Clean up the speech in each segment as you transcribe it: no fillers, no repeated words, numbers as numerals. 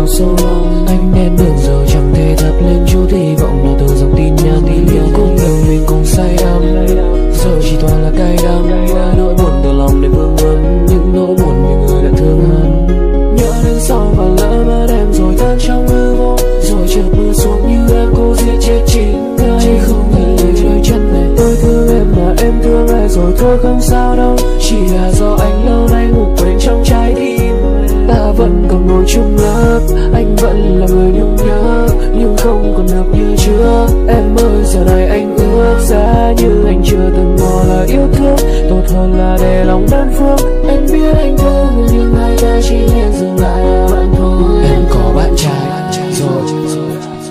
nhau so long. Anh đen đường giờ chẳng thể thắp lên chút hy vọng nào từ dòng tin nhắn. Yêu cũng đâu mình cùng say đắm, giờ chỉ toàn là cay đắng. Nỗi buồn từ lòng để vương vấn những nỗi buồn vì người đã thương hắn. Nhớ đến sau và lỡ mất em rồi tan trong hư vô, rồi chợt mưa xuống như em cố giết chết chính người. Chỉ không thể lấy đôi chân này. Tôi thương em mà em thương ai rồi thôi không sao đâu, chỉ là do anh lâu nay ngủ quên trong trái tim. Ta vẫn còn ngồi chung lớp, anh vẫn là người nhung nhớ, nhưng không còn được như trước. Em ơi giờ này anh ước giá như anh chưa từng ngỏ lời yêu thương, tốt hơn là để lòng đơn phương. Em biết anh thương nhưng hai ta chỉ nên dừng lại là bạn thôi. Em có bạn trai rồi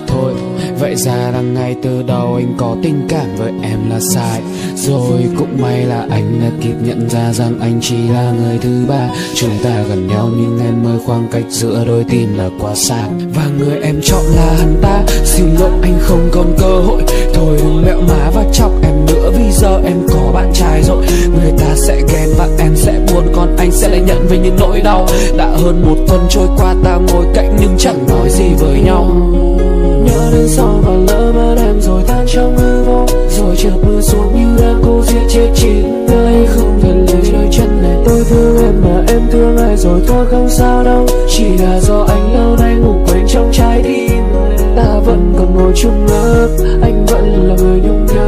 thôi, vậy ra là ngay từ đầu anh có tình cảm với em là sai rồi. Cũng may là anh đã kịp nhận ra rằng anh chỉ là người thứ ba. Chúng ta gần nhau nhưng em ơi khoảng cách giữa đôi tim là quá xa, và người em chọn là hắn ta. Xin lỗi anh không còn cơ hội, thôi đừng mẹo má và chọc em nữa, vì giờ em có bạn trai rồi. Người ta sẽ ghen và em sẽ buồn, còn anh sẽ lại nhận về những nỗi đau. Đã hơn một tuần trôi qua ta ngồi cạnh nhưng chẳng nói gì với nhau. Nhớ đến sau và lỡ mất em rồi tan trong hư vô, rồi chợt mưa xuống như đang cố giết chết chính người. Không thể lấy đôi chân này. Tôi thương em mà em thương ai rồi thôi không sao đâu, chỉ là do anh lâu nay ngủ quên trong trái tim. Ta vẫn còn ngồi chung lớp, anh vẫn là người nhung nhớ,